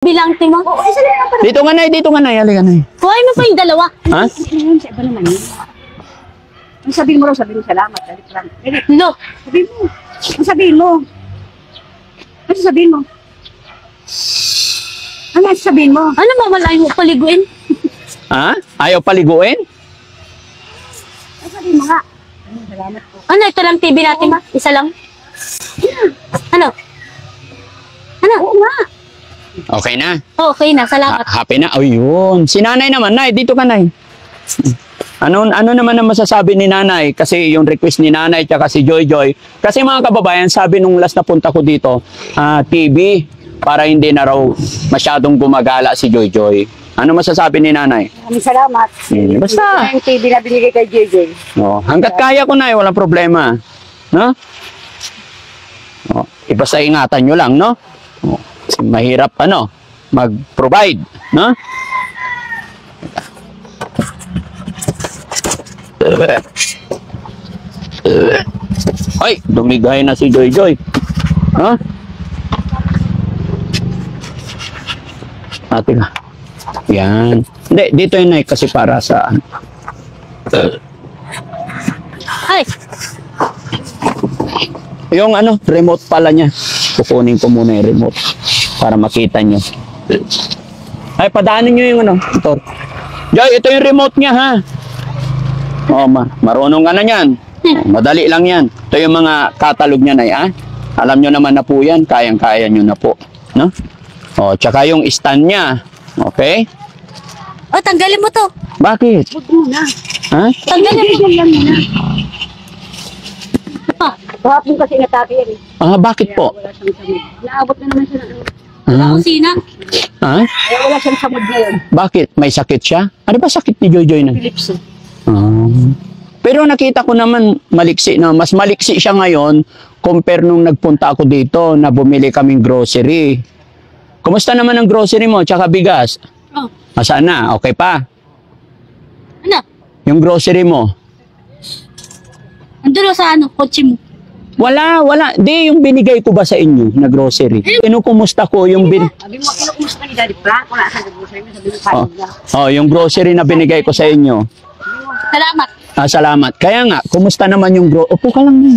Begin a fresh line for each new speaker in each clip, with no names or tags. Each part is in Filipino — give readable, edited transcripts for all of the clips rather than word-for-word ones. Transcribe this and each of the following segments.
Bilang timang. Oo, isa lang pala.
Dito nga, Nay. Dito nga, Nay. Halika, Nay.
Kuhain mo pa yung dalawa.
Ha?
Ano sa iba naman yun? Ang sabihin mo raw, sabihin mo salamat. Galit lang. Galit.
No.
Sabihin mo. Ang sabihin mo. Ano sabihin mo? Ano sabihin mo?
Ano ba malayo mo paliguin?
Ha? Ayaw paliguin?
Ano sabihin mo nga? Salamat po.
Ano, ito lang TV natin ba? Isa lang? Ano? Ano?
Oo nga.
Okay na.
Okay na, salamat.
Happy na. Oh, yun. Si Nanay naman. Nay, dito ka, Nay. Ano naman ang masasabi ni Nanay? Kasi yung request ni Nanay tsaka si Joy Joy. Kasi mga kababayan, sabi nung last na punta ko dito, TV, para hindi na raw masyadong gumagala si Joy Joy. Ano masasabi ni Nanay?
Maraming salamat.
Basta.
Yung TV na binigay kay JJ.
Oh, hanggat kaya ko, Nay, walang problema. No? Oh, basta ingatan nyo lang, no? Oh, kasi mahirap, mag-provide, no? Ay, dumigay na si Joy Joy. Ha? Ate ka. Yan. Hindi, dito yun, Nay, kasi para sa...
Ay,
Yung remote pala niya. Kukunin ko muna yung remote para makita nyo. Ay, padaanin nyo yung ito. Joy, ito yung remote niya, ha? Oh, marunong ka na yan. Madali lang yan. Ito yung mga catalog niya, Nay, ha? Alam nyo naman na po yan. Kayang-kaya nyo na po. No? Oh, tsaka yung stand niya. Okay?
oh, tanggalin mo to.
Bakit?
Huwag muna.
Ha?
Tanggalin mo.
JJ lang muna.
Ah,
Kahapon kasi natake yan eh.
Ah, bakit po?
Wala siyang samod. Naabot na naman siya ng
sa
Ah,
kusina.
ha?
Kaya wala siyang samod ngayon.
Bakit? May sakit siya? Ano ba sakit ni Joy Joy na?
Philips eh.
Pero nakita ko naman maliksi na. Mas maliksi siya ngayon compare nung nagpunta ako dito na bumili kaming grocery. Kumusta naman ang grocery mo tsaka bigas?
Oh,
Nasaan na? Okay pa?
ano?
Yung grocery mo?
Andun sa kotse mo.
Wala. Di, yung binigay ko ba sa inyo na grocery? Kumusta ko yung
Sabi mo, kinukumusta ni Daddy Frank? Kung nasa nag-grocery mo, sabi mo, paano niya?
yung grocery na binigay ko sa inyo.
Salamat.
Salamat. Kaya nga, kumusta naman yung Upo ka lang na.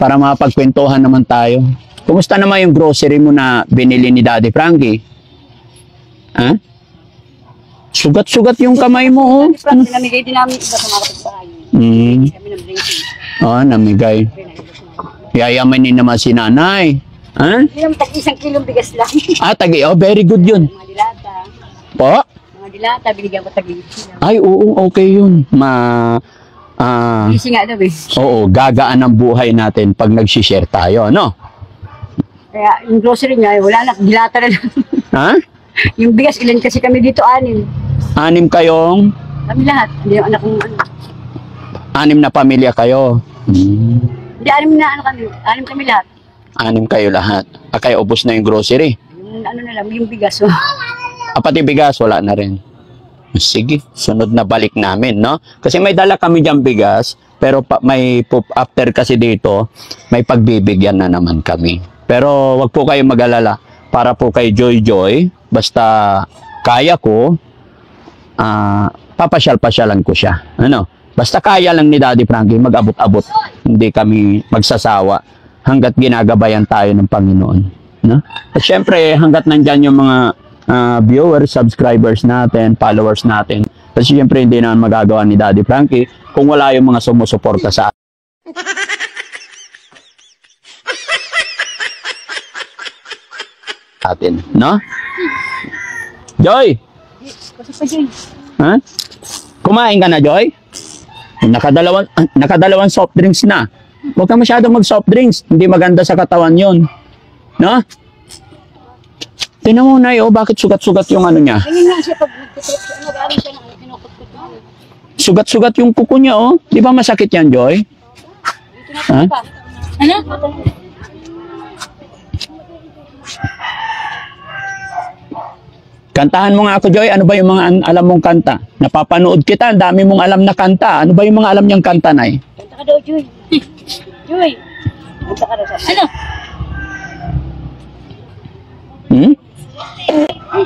Para makapagkwentuhan naman tayo. Kumusta naman yung grocery mo na binili ni Daddy Frankie? Ha? Sugat-sugat yung kamay mo, oh.
Daddy Frank, pinamigay din namin iba sa mga kapitbahay. Kami ng blinking.
Namigay. Yayamanin naman si Nanay. Ha?
Hindi naman tag-isang kilong bigas lang.
Very good yun.
Mga dilata.
Po?
Mga dilata, binigyan ko tag-isang.
Ay, oo, okay yun.
Isi nga daw eh.
Oo, gagaan ang buhay natin pag nag-share tayo, no?
Kaya yung grocery niya, wala na, dilata na lang.
Ha?
Yung bigas, ilan kasi kami dito, 6.
6 kayong,
Kami lahat. Hindi yung anak kong
6 na pamilya kayo.
Hindi, 6 na kami. 6 kami lahat.
6 kayo lahat. Kaya ubos na yung grocery.
Yung na lang, yung bigas.
Pati bigas, wala na rin. Sige, sunod na balik namin, no? Kasi may dala kami dyan bigas, pero after kasi dito, may pagbibigyan na naman kami. Pero wag po kayo mag-alala. Para po kay Joy Joy, basta kaya ko, papasyal-pasyalan ko siya. Basta kaya lang ni Daddy Frankie, mag-abot-abot. Hindi kami magsasawa hanggat ginagabayan tayo ng Panginoon. No? At syempre, hanggat nandyan yung mga viewers, subscribers natin, followers natin. Kasi syempre, hindi naman magagawa ni Daddy Frankie kung wala yung mga sumusuporta sa atin. No? Joy!
Kasi pa dyan.
Ha? Kumain ka na, Joy? Nakadalawang soft drinks na. Huwag ka masyadong mag-soft drinks. Hindi maganda sa katawan yon. No? Tinan mo na bakit sugat-sugat yung niya.
Ayun nga siya, pag nag-aaral siya na kinukot-kot na.
Sugat-sugat yung kuko niya, oh. Di ba masakit yan, Joy? Ha?
Ano?
Kantahan mo nga ako, Joy. Ano ba yung mga alam mong kanta? Napapanood kita. Ang dami mong alam na kanta. Ano ba yung mga alam niyang kanta, Nay?
Kanta ka daw, Joy. Joy. Kanta ka daw sa
Ano?
Hmm?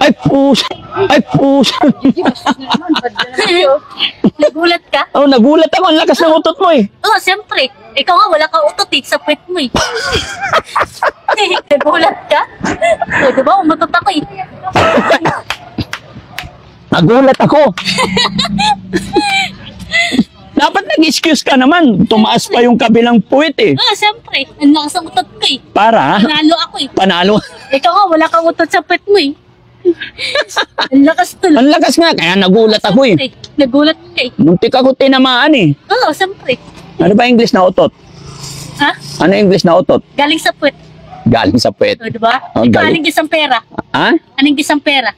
Ay, pusa. Ay, pusa.
Nagulat ka?
Oh, nagulat ako. Ang lakas ng utot mo eh.
Oo, siyempre. Ikaw nga, wala kang utot sa puwet mo eh. Nagulat ka? O, diba? Umutot ako eh.
Nagulat ako. Dapat nag-excuse ka naman. Tumaas pa yung kabilang puwit eh.
Oo, siyempre. Ang lakas ng utot ko eh.
Para?
Panalo ako eh.
Panalo.
Ikaw nga, wala kang utot sa puwet mo eh. Ang lakas tuloy.
Ang lakas nga. Kaya nagulat ako eh.
Siyempre, nagulat ka eh.
Muntik ako tinamaan eh.
Oo, siyempre.
Ano ba English na utot?
Ha?
Ano English na utot?
Galing sa puwet.
Galing sa puwet.
O, diba?
Oh,
Ikaw,
galing.
anong gisang pera?
Ha?
Anong gisang pera?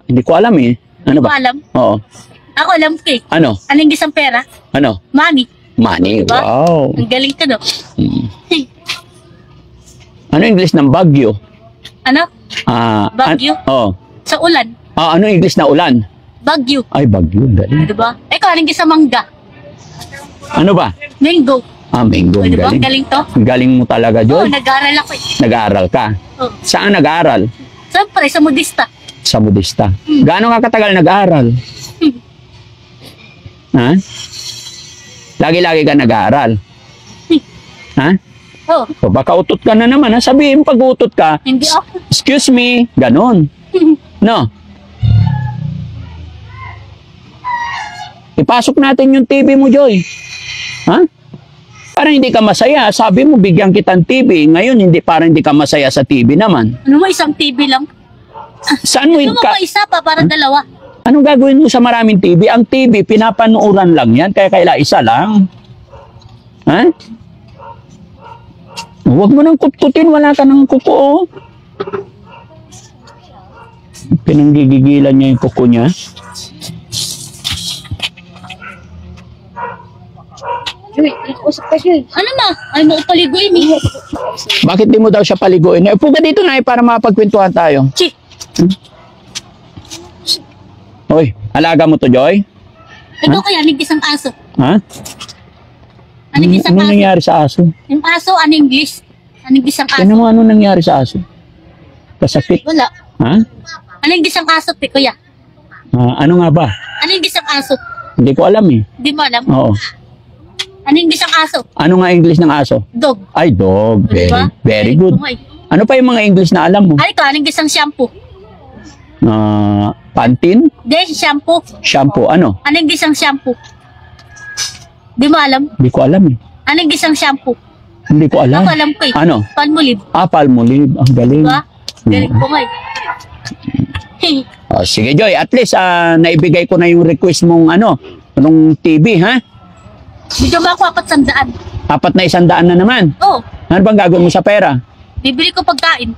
Hindi ko alam eh. Ano
Hindi ko
ba?
alam.
Oo.
Ako alam ko eh.
Ano?
Anong gisang pera?
Ano?
Money.
Money.
Diba?
Wow.
Ang galing ka no?
Hmm. Ano English ng bagyo?
Ano? Bagyo?
Oo.
Sa ulan.
Ano English na ulan?
Bagyo.
Ay, bagyo. Galing.
Diba? Ikaw, anong gisang mangga?
Ano ba?
Mango.
Mango.
O,
Ang
diba?
galing.
Ang galing to?
Ang galing mo talaga,
Oo,
Joy.
nag-aaral ako eh.
Nag-aaral ka.
Oo.
Saan nag-aaral?
Siyempre, sa modista.
Sa Budista. Gaano ka katagal nag-aaral? Ha? Lagi-lagi ka nag-aaral. Ha?
Oo.
O baka utot ka na naman. Ha? Sabihin pag utot ka,
Hindi ako.
excuse me, ganon. No? Ipasok natin yung TV mo, Joy. Ha? Parang hindi ka masaya. Sabi mo, bigyan kitang TV. Ngayon, parang hindi ka masaya sa TV naman.
Ano mo, isang TV lang?
Saan mo
Ano mo pa isa pa para dalawa?
Anong gagawin mo sa maraming TV? Ang TV, pinapanuuran lang yan. Kaya kaila isa lang. Ha? Huwag mo nang kutkutin. Wala ka ng kuko. Pinanggigigilan niya yung kuko niya.
Joy, usap ka, Joy.
Ano ma? Ay, maupaliguin eh.
Bakit di mo daw siya paliguin? Upo ka dito na para mapagkwentuhan tayo.
Chi.
Hoy, alaga mo to, Joy?
Ikaw kaya, anong gisang aso?
Ha?
Anong gisang
Ano
aso?
nangyari sa aso?
Yung aso, ano English? Anong gisang aso?
Tignan mo ano nangyari sa aso? Kasakit.
Wala.
Ha?
Anong gisang aso, te, kuya?
Ano nga ba?
Anong gisang aso?
Hindi ko alam eh.
Di mo alam?
Oo.
Anong gisang aso?
Ano nga English ng aso?
Dog.
Ay, dog.
Diba?
Very good.
Kumay.
Ano pa yung mga English na alam mo?
Ay, ito, anong gisang shampoo?
Pantin?
Di, shampoo.
Shampoo? Ano?
Anong gisang shampoo? Di mo alam?
Hindi ko alam eh.
Anong gisang shampoo?
Hindi ko alam.
Ako alam ko eh.
Ano?
Palmolive.
Palmolive. Ang galing.
Diba? Galing ko nga eh.
Sige, Joy. At least, naibigay ko na yung request mong nung TV, ha?
Bigyan mo ako 400.
400 na naman.
Oo.
Ano bang gagawin mo sa pera?
Bibili ko pagkain.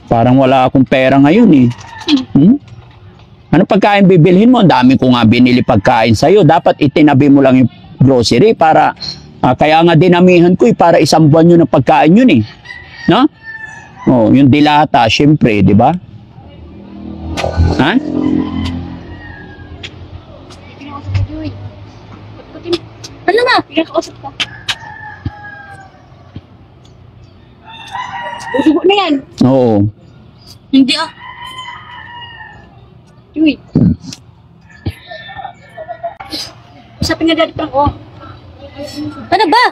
Parang wala akong pera ngayon eh. Hmm? Ano pagkain bibilhin mo? Ang dami ko nga binili pagkain sa'yo. Dapat itinabi mo lang yung grocery para, kaya nga dinamihan ko eh, para isang buwan yun ng pagkain yun eh. No? Oh, yung dilata, syempre, di ba? Ha?
Ano na?
Pinakausap ka. Dudugo na yan.
Oo.
Hindi ah.
Joy. Usapin nga dito ako.
Ano ba?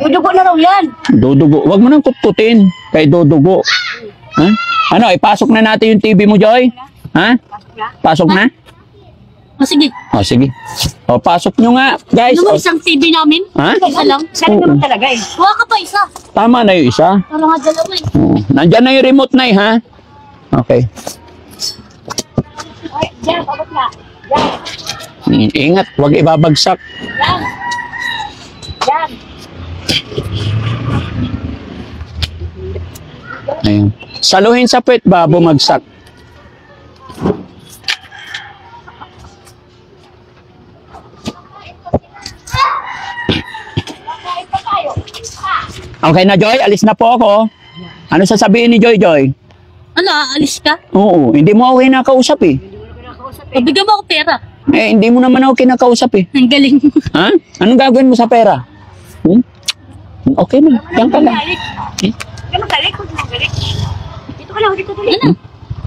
Dudugo na raw yan.
Dudugo. Huwag mo nang kutkutin. Kay dudugo. Ha? Ano, ipasok na natin yung TV mo, Joy? Ha? Pasok na?
O sige.
O, sige. O, pasok nyo nga, guys.
Ano mo
O,
isang TV namin?
ha?
Isa lang.
Sana naman talaga eh.
Kuha ka pa isa.
Tama na yung isa.
Para nga dalawa eh.
O, nandyan na yung remote na ha? Okay.
Ay, yan, abot na. Yan,
Ingat, huwag ibabagsak.
yan. Yan.
Ayun. Saluhin sa puwet ba, bumagsak? Okay na, Joy? Alis na po ako. Ano sasabihin ni Joy, Joy?
Ano, aalis ka?
Oo, hindi mo ako kinakausap eh.
O bigyan mo ako pera.
Hindi mo naman ako kinakausap eh.
Ang galing.
Ha? Anong gagawin mo sa pera? Okay na, yan ka lang.
Kaya magalik. Huwag magalik. Dito ka lang, dito tuloy.
Ano?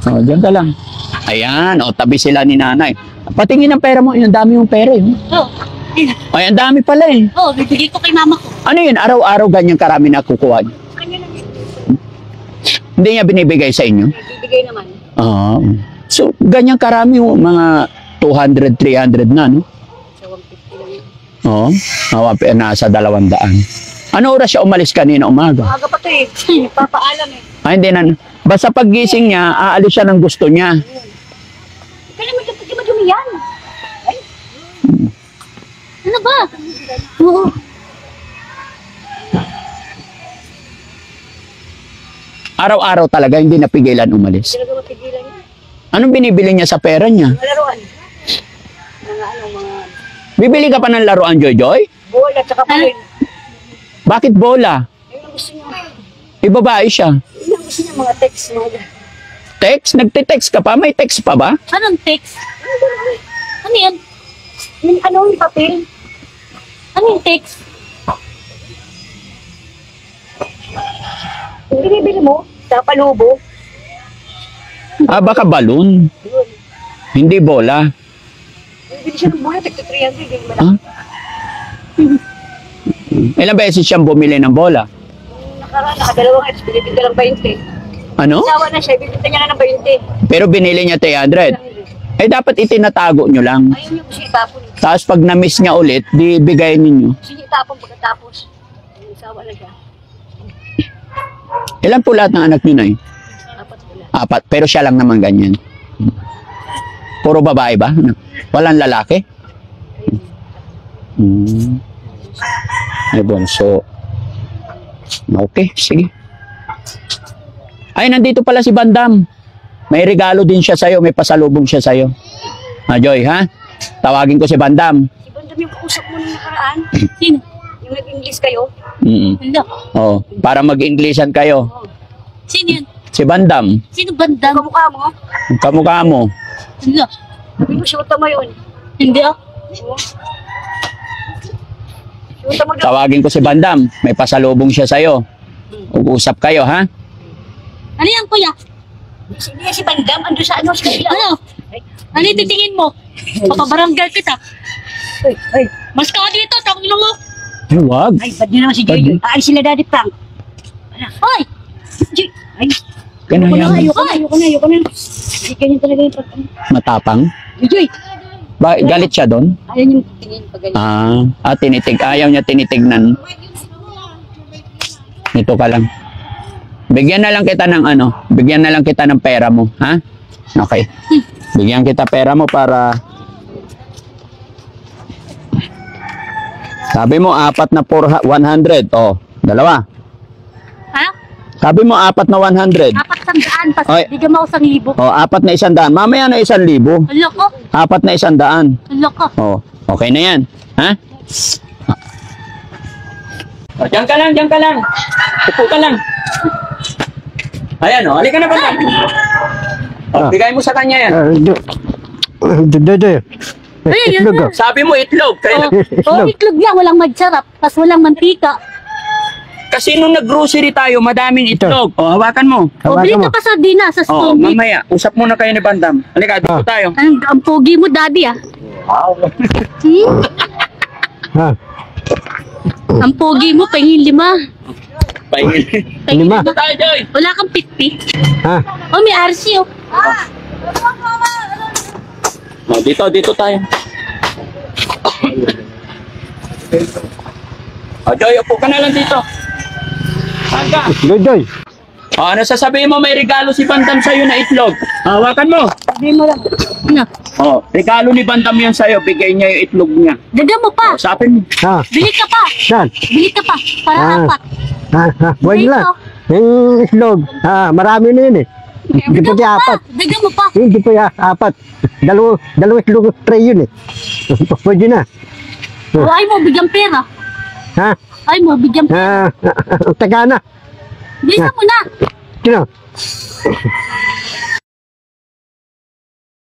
O, dyan ka lang. Ayan, o, tabi sila ni nanay. Patingin ang pera mo, yun, ang dami yung pera yun.
Oh.
Ay, ang dami pala eh.
Oh, bibigay ko kay mama ko.
Ano yun, araw-araw ganyan karami na kukuha niyo?
Kanya lang yun.
Hindi niya binibigay sa inyo?
Bibigay naman.
Ah. So, ganyan karami yung mga 200, 300 na, no?
Sa 150 lang yun.
Oo. Nasa 200. Ano oras siya umalis kanina umaga?
Maaga pa to eh. Papaalam eh.
Ay, hindi na. Basta paggising niya, aalis siya ng gusto niya.
Kaya mo di madumi yan.
Ano ba? Oo.
Araw-araw talaga, hindi napigilan umalis.
Hindi na mapigilan yun.
Anong binibili niya sa pera niya?
Mga laruan. Mga
Bibili ka pa ng laruan, Joy-Joy?
bola, tsaka pa rin.
Bakit bola?
Yun ang gusto niya.
Ibabae siya.
Yun ang gusto niya, mga text. Mga
Text? Nagte-text ka pa? May text pa ba?
Anong text? Ano yan?
yung ano yung papel.
Ano yung text?
Yung binibili mo, sa palubo.
Ah, baka balloon.
Yun.
Hindi bola.
Bibili siya ng bola, tigto 300. Yung malaki.
Ah? Ilang beses siyang bumili ng bola?
Yung nakaraan, nakadalawang ex, binibinta lang 20.
Ano?
Sawa na siya, bibinta niya na ng 20.
Pero binili niya 300. Eh, dapat itinatago nyo lang.
Ayun yung gusto niya itapon.
Tapos pag na-miss niya ulit, di bigay ninyo.
Gusto niya itapon pagkatapos. Ayun, sawa na siya.
Ilan po lahat ng anak niyo na eh?
Apat wala.
4. Pero siya lang naman ganyan. Puro babae ba? Walang lalaki? Hmm. Ay, bunso. Okay, sige. Ay, nandito pala si Bandam. May regalo din siya sa'yo. May pasalubong siya sa'yo. Ah, Joy, ha? Tawagin ko si Bandam.
Si Bandam yung kausap mo nung nakaraan.
Sino?
Yung nag-English kayo.
Ano?
Oh, para mag-Inglesan kayo.
Sino yan?
Si Bandam.
Sino
Yung
bandam?
kamukha mo.
Kamukha mo.
Ano?
Sabi mo, shoota mo yun.
Hindi ah.
Shoota mo doon.
Tawagin ko si Bandam. May pasalubong siya sa'yo. Uusap kayo, ha?
Ano yan, kuya?
Hindi si Bandam, ando sa ano, sa kabila.
Ano? Ano yung titingin mo? Papabaranggal kita.
Ay,
Mas ka dito, tawagin mo.
Ay, wag.
ay, bad nyo naman si Joy.
Bad.
Aalis sila Daddy Frank.
Hoy!
Joy, ay,
Ganyan.
ayoko na. Hindi ganyan talaga yung pag...
Matapang.
Joy,
Galit siya doon?
ayaw yung tingin pag ganyan.
Tinitig. Ayaw niya tinitignan. Ito ka lang. Bigyan na lang kita ng ano. Bigyan na lang kita ng pera mo. Ha? Okay. Bigyan kita pera mo para... Sabi mo, 4 na 100. Oh, dalawa.
Ha?
Sabi mo, 4 na 100.
400 pas.
Oy.
Bigyan mo ako 1,000.
Oh, 4 na 100. Mamaya na 1,000.
Ano ko?
4 na 100.
Ano ko?
Oh, okay na yan. Ha? Oh, diyan ka lang, diyan ka lang. Upo ka lang. Ayan, oh. Halika na ba? Oh, bigay mo sa kanya yan.
Ayun, yun na.
Sabi mo itlog. Kaya
Itlog lang, walang magsarap. Tapos walang mantika.
kasi nung nag-grocery tayo, madaming itlog. Oh, hawakan mo.
O, bili ka pa sardina sa
Oh,
stove.
mamaya. Usap muna kayo ni Bandam. Halika, dito tayo.
Ang pogi mo, daddy ah. Hmm?
Ha?
Ang pogi mo, pahingin 5.
Pahingin.
Pahingin
Lima.
lima.
Tayo, Joy.
Wala kang pitpit.
Ha?
Oh, may RC oh.
Oh, dito tayo. Oh, Joy, upo ka na lang dito. Saan ka?
Joy.
Oh, ano sasabihin mo, may regalo si Bandam sa'yo na itlog. Hawakan mo.
Sabi mo lang.
Ano?
Oh, regalo ni Bandam yan sa'yo. Bigay niya yung itlog niya.
Daga mo pa.
Oh, sapin mo.
Ha?
Bili ka pa.
Saan?
Bili ka pa. Para
Ah.
apat.
Ha? Wag
Dito.
lang. Yung islog. Ha? Marami na yun eh. Hindi
Daga
pa
mo pa.
apat.
Daga mo pa.
Hindi pa apat. Dalawa islog tray yun eh. Pwede na.
O, ay mo, bigyan pera.
Ha?
Ay mo, bigyan pera.
Taga na.
Bilisan mo na.
Sino?